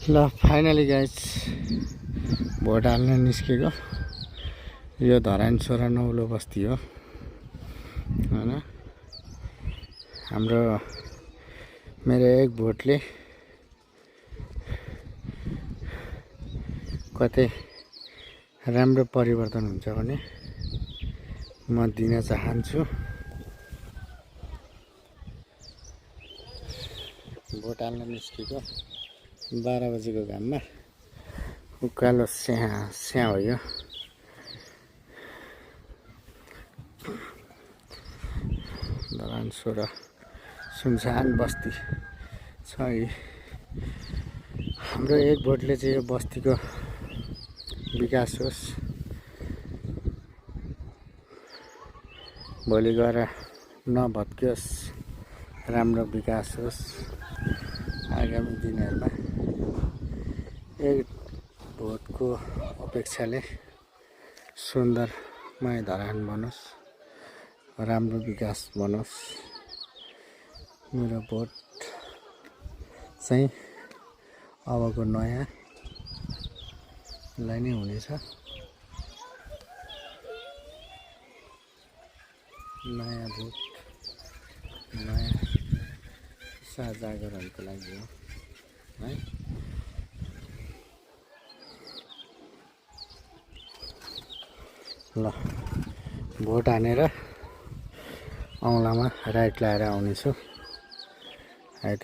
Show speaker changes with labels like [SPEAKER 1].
[SPEAKER 1] ल finally guys vote हाल्न निस्केको। यो धरान छोरा नौलो बस्ती हो हैन। हाम्रो मेरो एक भोटले कतै राम्रो परिवर्तन हुन्छ भने म दिन चाहन्छु। भोट हाल्न निस्केको 12 बजेको घाममा उकालो स्याहाँ हो यो। धरान छोरा सुनसान बस्ती छ। हाम्रो एक भोटले चाहिँ यो बस्तीको विकास होस्, भोलि गएर नभत्कियोस्, राम्रो विकास होस्। आगामी दिनहरुमा एक भोटको अपेक्षाले सुन्दरमय धरान बनोस्, राम्रो विकास बनोस्। मेरो भोट चाहिँ अबको नयाँलाई नै हुनेछ। नयाँ भोट नयाँ जागरणको लागि हो है। ल भोट हानेर औँलामा राइट लाएर आउनेछु है त।